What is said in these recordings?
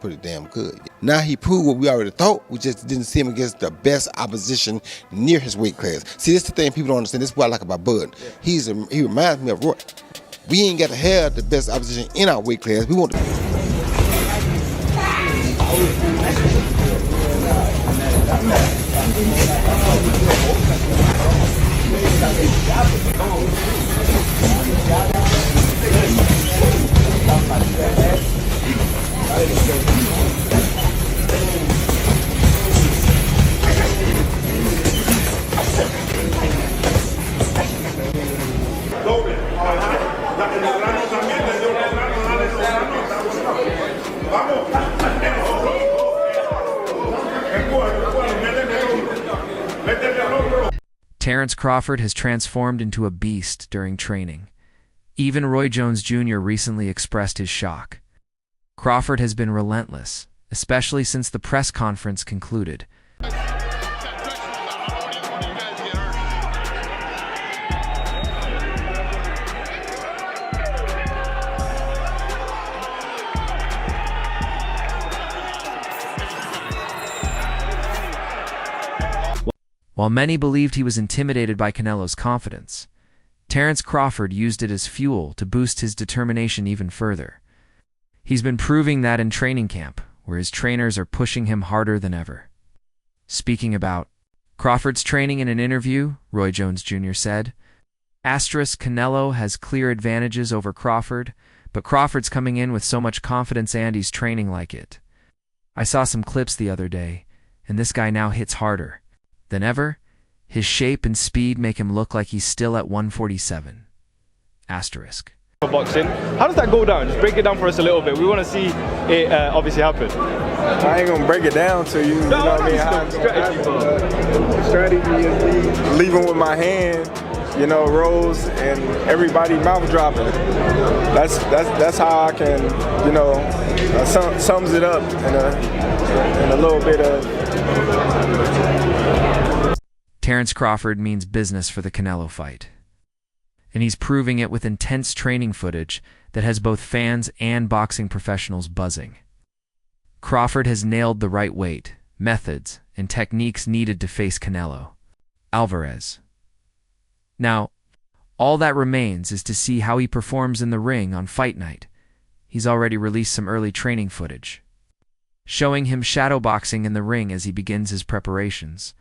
pretty damn good. Now he proved what we already thought. We just didn't see him against the best opposition near his weight class. See, this is the thing people don't understand. This is what I like about Bud. He reminds me of Roy. We ain't got to have the best opposition in our weight class. We want to. Terence Crawford has transformed into a beast during training. Even Roy Jones Jr. recently expressed his shock. Crawford has been relentless, especially since the press conference concluded. While many believed he was intimidated by Canelo's confidence, Terence Crawford used it as fuel to boost his determination even further. He's been proving that in training camp, where his trainers are pushing him harder than ever. Speaking about Crawford's training in an interview, Roy Jones Jr. said, Canelo has clear advantages over Crawford, but Crawford's coming in with so much confidence and he's training like it. I saw some clips the other day, and this guy now hits harder than ever. His shape and speed make him look like he's still at 147. Boxing. How does that go down? Just break it down for us a little bit. We want to see it obviously happen. I ain't gonna break it down to you. You know what I mean? Strategy is leaving with my hand, you know, rolls and everybody mouth dropping. That's how I can, you know, sums it up in a little bit of. Terence Crawford means business for the Canelo fight. And he's proving it with intense training footage that has both fans and boxing professionals buzzing. Crawford has nailed the right weight, methods, and techniques needed to face Canelo Alvarez. Now, all that remains is to see how he performs in the ring on fight night. He's already released some early training footage, showing him shadowboxing in the ring as he begins his preparations.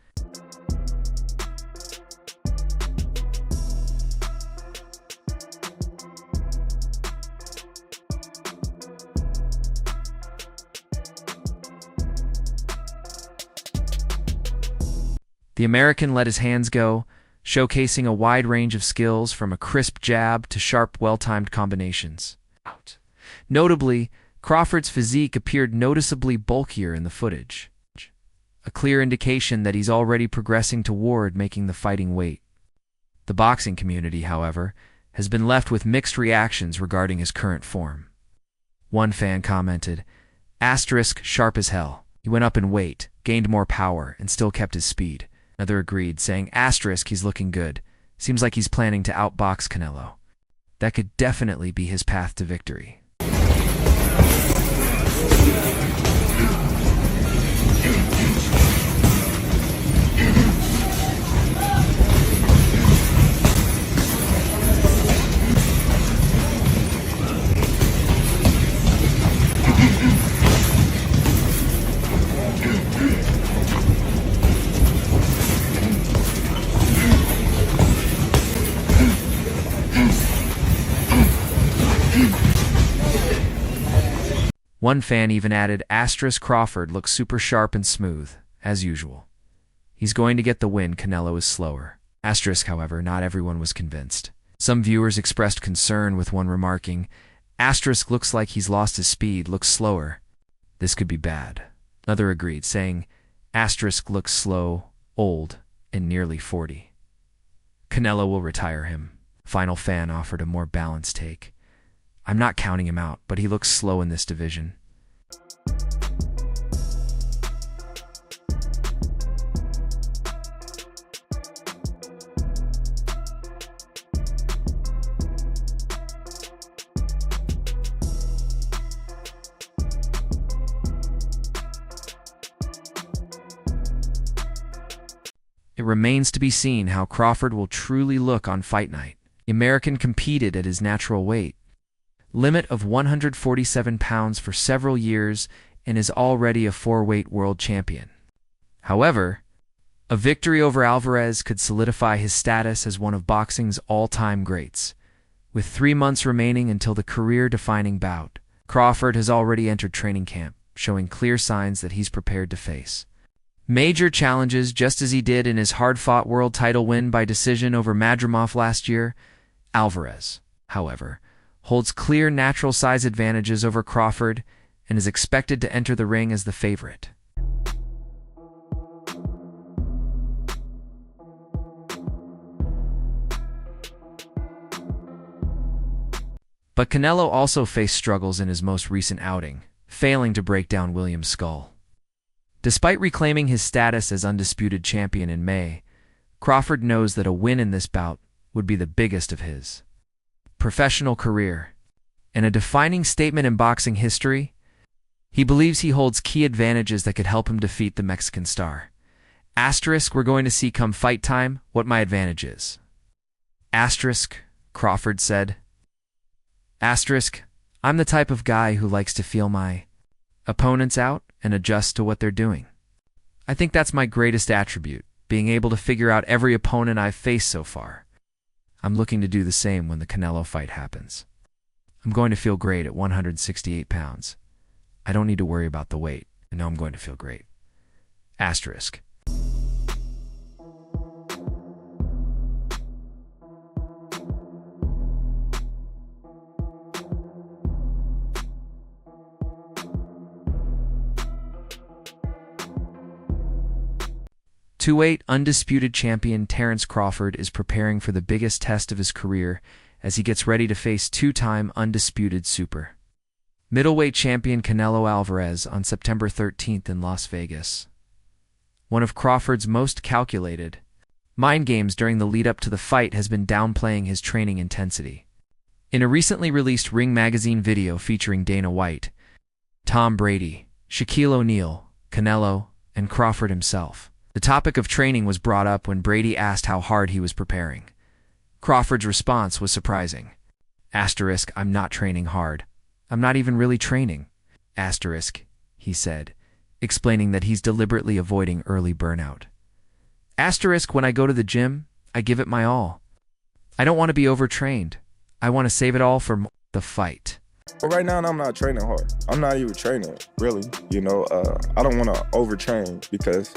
The American let his hands go, showcasing a wide range of skills from a crisp jab to sharp, well-timed combinations. Notably, Crawford's physique appeared noticeably bulkier in the footage, a clear indication that he's already progressing toward making the fighting weight. The boxing community, however, has been left with mixed reactions regarding his current form. One fan commented, "Sharp as hell. He went up in weight, gained more power, and still kept his speed." Another agreed, saying, "He's looking good. Seems like he's planning to outbox Canelo. That could definitely be his path to victory." One fan even added, Crawford looks super sharp and smooth, as usual. He's going to get the win, Canelo is slower. However, not everyone was convinced. Some viewers expressed concern, with one remarking, looks like he's lost his speed, looks slower. This could be bad. Another agreed, saying, looks slow, old, and nearly 40. Canelo will retire him. Final fan offered a more balanced take. I'm not counting him out, but he looks slow in this division. It remains to be seen how Crawford will truly look on fight night. The American competed at his natural weight limit of 147 pounds for several years and is already a 4-weight world champion. However, a victory over Alvarez could solidify his status as one of boxing's all-time greats. With 3 months remaining until the career-defining bout, Crawford has already entered training camp, showing clear signs that he's prepared to face major challenges, just as he did in his hard-fought world title win by decision over Madrimov last year. Alvarez, however, holds clear natural size advantages over Crawford and is expected to enter the ring as the favorite. But Canelo also faced struggles in his most recent outing, failing to break down Williams' skull. Despite reclaiming his status as undisputed champion in May, Crawford knows that a win in this bout would be the biggest of his professional career and a defining statement in boxing history. He believes he holds key advantages that could help him defeat the Mexican star. Asterisk, we're going to see come fight time what my advantage is. Asterisk, Crawford said. Asterisk, I'm the type of guy who likes to feel my opponents out and adjust to what they're doing. I think that's my greatest attribute, being able to figure out every opponent I've faced so far. I'm looking to do the same when the Canelo fight happens. I'm going to feel great at 168 pounds. I don't need to worry about the weight. I know I'm going to feel great. Asterisk. Two-weight undisputed champion Terence Crawford is preparing for the biggest test of his career as he gets ready to face two-time undisputed super middleweight champion Canelo Alvarez on September 13th in Las Vegas. One of Crawford's most calculated mind games during the lead-up to the fight has been downplaying his training intensity. In a recently released Ring magazine video featuring Dana White, Tom Brady, Shaquille O'Neal, Canelo, and Crawford himself, the topic of training was brought up when Brady asked how hard he was preparing. Crawford's response was surprising. Asterisk, I'm not training hard. I'm not even really training. Asterisk, he said, explaining that he's deliberately avoiding early burnout. Asterisk, when I go to the gym, I give it my all. I don't want to be overtrained. I want to save it all for the fight. But right now, I'm not training hard. I'm not even training, really. I don't want to overtrain because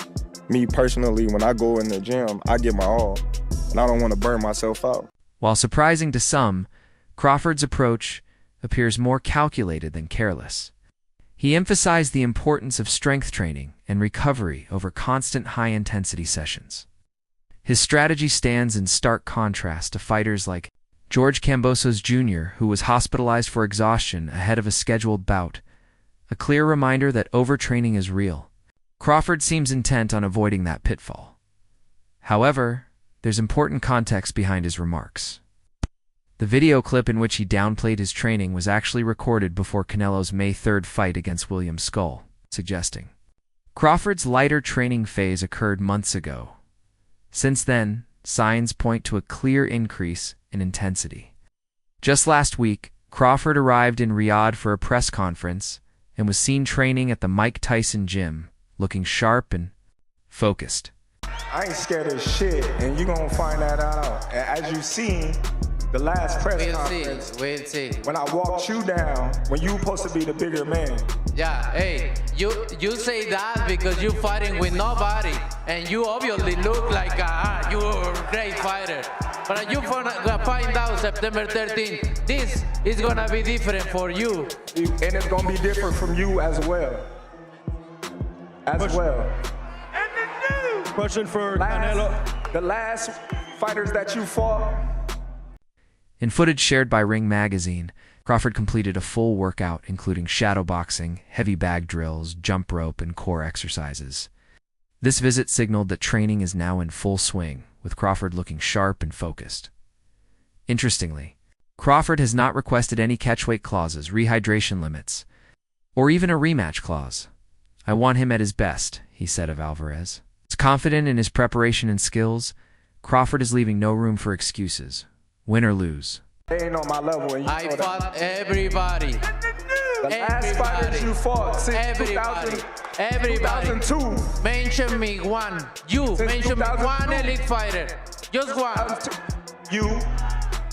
me personally, when I go in the gym, I give my all, and I don't want to burn myself out. While surprising to some, Crawford's approach appears more calculated than careless. He emphasized the importance of strength training and recovery over constant high-intensity sessions. His strategy stands in stark contrast to fighters like George Kambosos Jr., who was hospitalized for exhaustion ahead of a scheduled bout, a clear reminder that overtraining is real. Crawford seems intent on avoiding that pitfall. However, there's important context behind his remarks. The video clip in which he downplayed his training was actually recorded before Canelo's May 3rd fight against Williams' skull, suggesting Crawford's lighter training phase occurred months ago. Since then, signs point to a clear increase in intensity. Just last week, Crawford arrived in Riyadh for a press conference and was seen training at the Mike Tyson gym, looking sharp and focused. I ain't scared of shit, and you gonna find that out. As you seen, the last press conference, we'll see. When I walked you down, when you supposed to be the bigger man. Yeah, hey, you say that because you fighting with nobody, and you obviously look like you're a great fighter. But you find out September 13th, this is gonna be different for you. And it's gonna be different from you as well. Question for Canelo. The last fighters that you fought. In footage shared by Ring magazine, Crawford completed a full workout including shadowboxing, heavy bag drills, jump rope, and core exercises. This visit signaled that training is now in full swing, with Crawford looking sharp and focused. Interestingly, Crawford has not requested any catchweight clauses, rehydration limits, or even a rematch clause. I want him at his best, he said of Alvarez. As confident in his preparation and skills, Crawford is leaving no room for excuses, win or lose. They ain't on my level. And I fought everybody. The last fighters you fought since 2002. Mention me one. You Since mention me 2002. one elite fighter. Just one. You.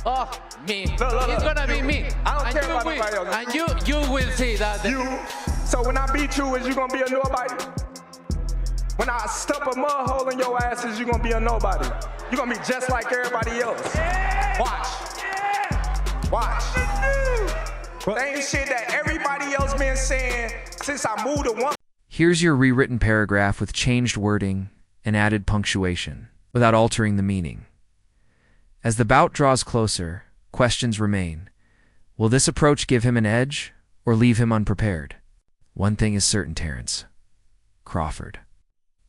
Oh, me. Look, look, It's look. gonna be me. I don't And care you about will. nobody else. And you will see that. You. So when I beat you, is you gonna be a nobody? When I stuff a mud hole in your ass, is you gonna be a nobody? You gonna be just like everybody else. Watch. Watch. Same shit that everybody else been saying since I moved to one. Here's your rewritten paragraph with changed wording and added punctuation, without altering the meaning. As the bout draws closer, questions remain. Will this approach give him an edge or leave him unprepared? One thing is certain, Terence. Crawford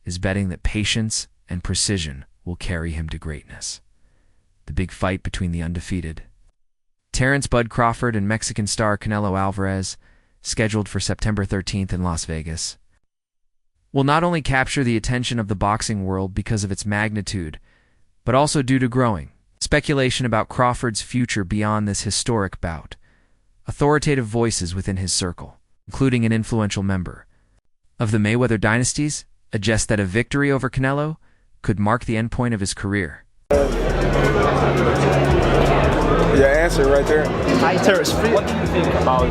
is betting that patience and precision will carry him to greatness. The big fight between the undefeated Terence "Bud" Crawford and Mexican star Canelo Alvarez, scheduled for September 13th in Las Vegas, will not only capture the attention of the boxing world because of its magnitude, but also due to growing speculation about Crawford's future beyond this historic bout. Authoritative voices within his circle, including an influential member of the Mayweather dynasties, suggest that a victory over Canelo could mark the endpoint of his career. Your answer right there. Hi, Terence. What do you think about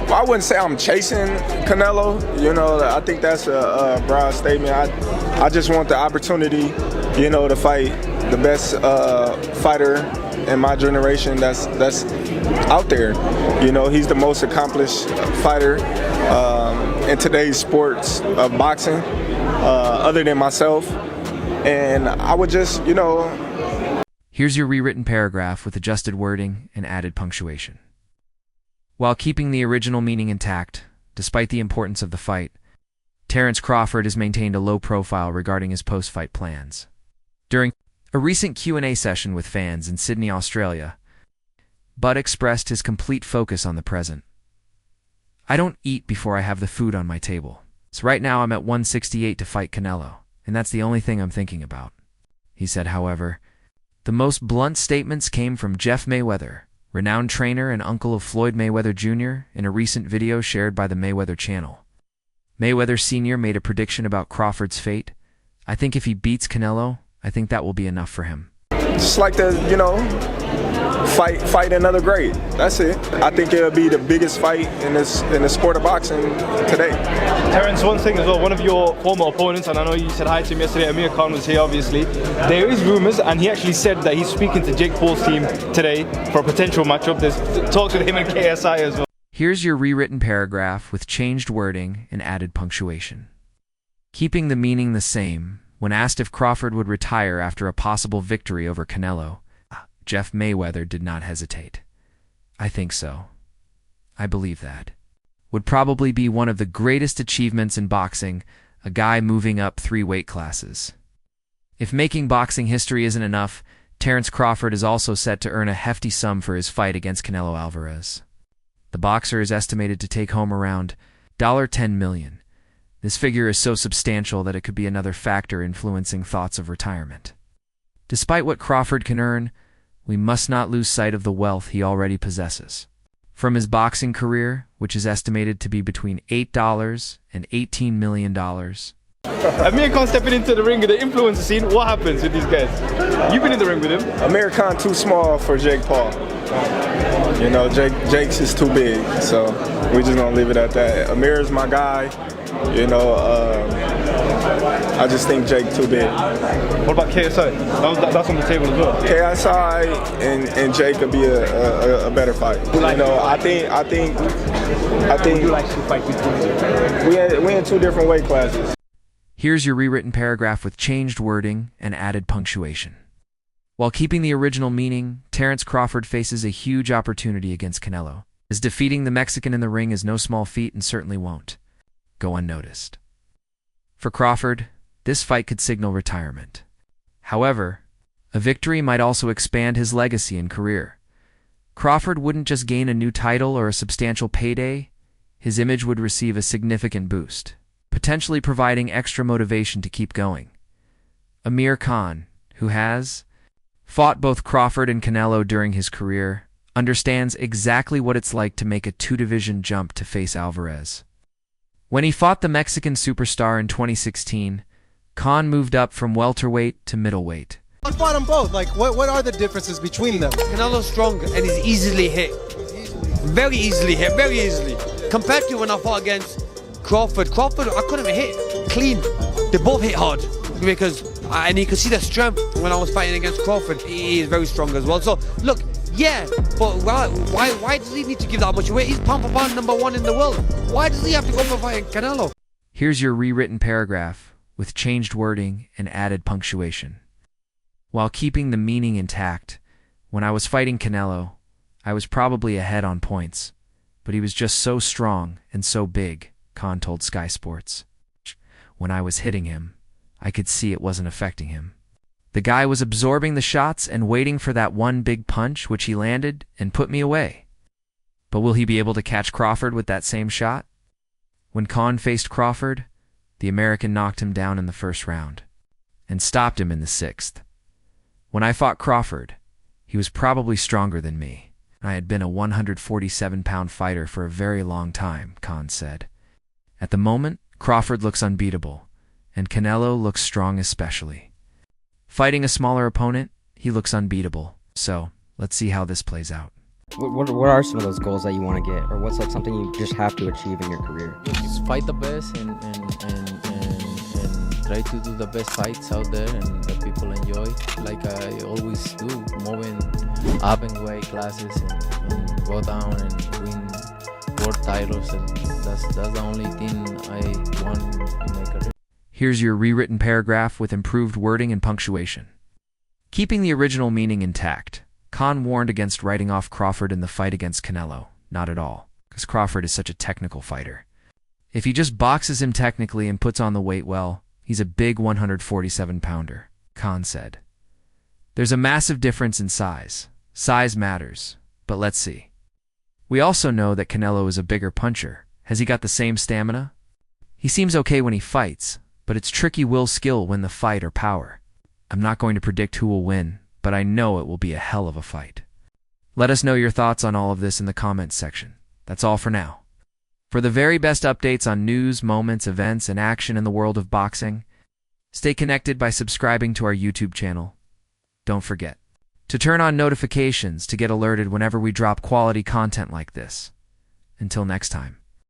Well, I wouldn't say I'm chasing Canelo. You know, I think that's a broad statement. I just want the opportunity, you know, to fight the best fighter in my generation that's out there. You know, he's the most accomplished fighter in today's sports of boxing, other than myself. And I would just, you know. Here's your rewritten paragraph with adjusted wording and added punctuation. While keeping the original meaning intact, despite the importance of the fight, Terence Crawford has maintained a low profile regarding his post-fight plans. During a recent Q&A session with fans in Sydney, Australia, Bud expressed his complete focus on the present. "I don't eat before I have the food on my table. So right now I'm at 168 to fight Canelo, and that's the only thing I'm thinking about," he said. However, the most blunt statements came from Jeff Mayweather, renowned trainer and uncle of Floyd Mayweather Jr., in a recent video shared by the Mayweather channel. Mayweather Sr. made a prediction about Crawford's fate. "I think if he beats Canelo, I think that will be enough for him." Just like to, you know, fight another great. That's it. I think it'll be the biggest fight in the sport of boxing today. Terence, one thing as well, one of your former opponents, and I know you said hi to him yesterday, Amir Khan was here obviously. There is rumours, and he actually said that he's speaking to Jake Paul's team today for a potential matchup. There's talks with him and KSI as well. Here's your rewritten paragraph with changed wording and added punctuation. Keeping the meaning the same, when asked if Crawford would retire after a possible victory over Canelo, Jeff Mayweather did not hesitate. "I think so. I believe that. Would probably be one of the greatest achievements in boxing, a guy moving up 3 weight classes." If making boxing history isn't enough, Terence Crawford is also set to earn a hefty sum for his fight against Canelo Alvarez. The boxer is estimated to take home around $10 million. This figure is so substantial that it could be another factor influencing thoughts of retirement. Despite what Crawford can earn, we must not lose sight of the wealth he already possesses. From his boxing career, which is estimated to be between $8 and $18 million. Amir Khan stepping into the ring in the influencer scene, what happens with these guys? You've been in the ring with him. Amir Khan too small for Jake Paul. You know, Jake's is too big, so we're just gonna leave it at that. Amir is my guy. You know, I just think Jake too big. What about KSI? That's on the table as well. KSI and Jake could be a better fight. You know, I think. Would you like to fight between? We in 2 different weight classes. Here's your rewritten paragraph with changed wording and added punctuation. While keeping the original meaning, Terence Crawford faces a huge opportunity against Canelo, as defeating the Mexican in the ring is no small feat and certainly won't go unnoticed. For Crawford, this fight could signal retirement. However, a victory might also expand his legacy and career. Crawford wouldn't just gain a new title or a substantial payday, his image would receive a significant boost, potentially providing extra motivation to keep going. Amir Khan, who has fought both Crawford and Canelo during his career, understands exactly what it's like to make a two-division jump to face Alvarez. When he fought the Mexican superstar in 2016, Khan moved up from welterweight to middleweight. I fought them both. Like, what are the differences between them? Canelo's strong and he's easily hit. Very easily hit, very easily. Compared to when I fought against Crawford, I couldn't hit clean. They both hit hard because, and you could see the strength when I was fighting against Crawford. He is very strong as well. So, look, yeah, but why does he need to give that much weight? He's pound for pound #1 in the world. Why does he have to go for fighting Canelo? Here's your rewritten paragraph with changed wording and added punctuation. While keeping the meaning intact, when I was fighting Canelo, I was probably ahead on points, but he was just so strong and so big, Khan told Sky Sports. When I was hitting him, I could see it wasn't affecting him. The guy was absorbing the shots and waiting for that one big punch, which he landed and put me away. But will he be able to catch Crawford with that same shot? When Khan faced Crawford, the American knocked him down in the first round and stopped him in the 6th. When I fought Crawford, he was probably stronger than me. I had been a 147-pound fighter for a very long time, Khan said. At the moment, Crawford looks unbeatable, and Canelo looks strong especially. Fighting a smaller opponent, he looks unbeatable. So, let's see how this plays out. What are some of those goals that you want to get, or what's like something you just have to achieve in your career? Just fight the best and try to do the best fights out there and that people enjoy, like I always do, moving up in weight classes and go down and win world titles, and that's the only thing I want in my career. Here's your rewritten paragraph with improved wording and punctuation. Keeping the original meaning intact, Khan warned against writing off Crawford in the fight against Canelo. Not at all, because Crawford is such a technical fighter. If he just boxes him technically and puts on the weight well, he's a big 147-pounder, Khan said. There's a massive difference in size. Size matters, but let's see. We also know that Canelo is a bigger puncher. Has he got the same stamina? He seems okay when he fights, but it's tricky will skill win the fight or power. I'm not going to predict who will win, but I know it will be a hell of a fight. Let us know your thoughts on all of this in the comments section. That's all for now. For the very best updates on news, moments, events, and action in the world of boxing, stay connected by subscribing to our YouTube channel. Don't forget to turn on notifications to get alerted whenever we drop quality content like this. Until next time.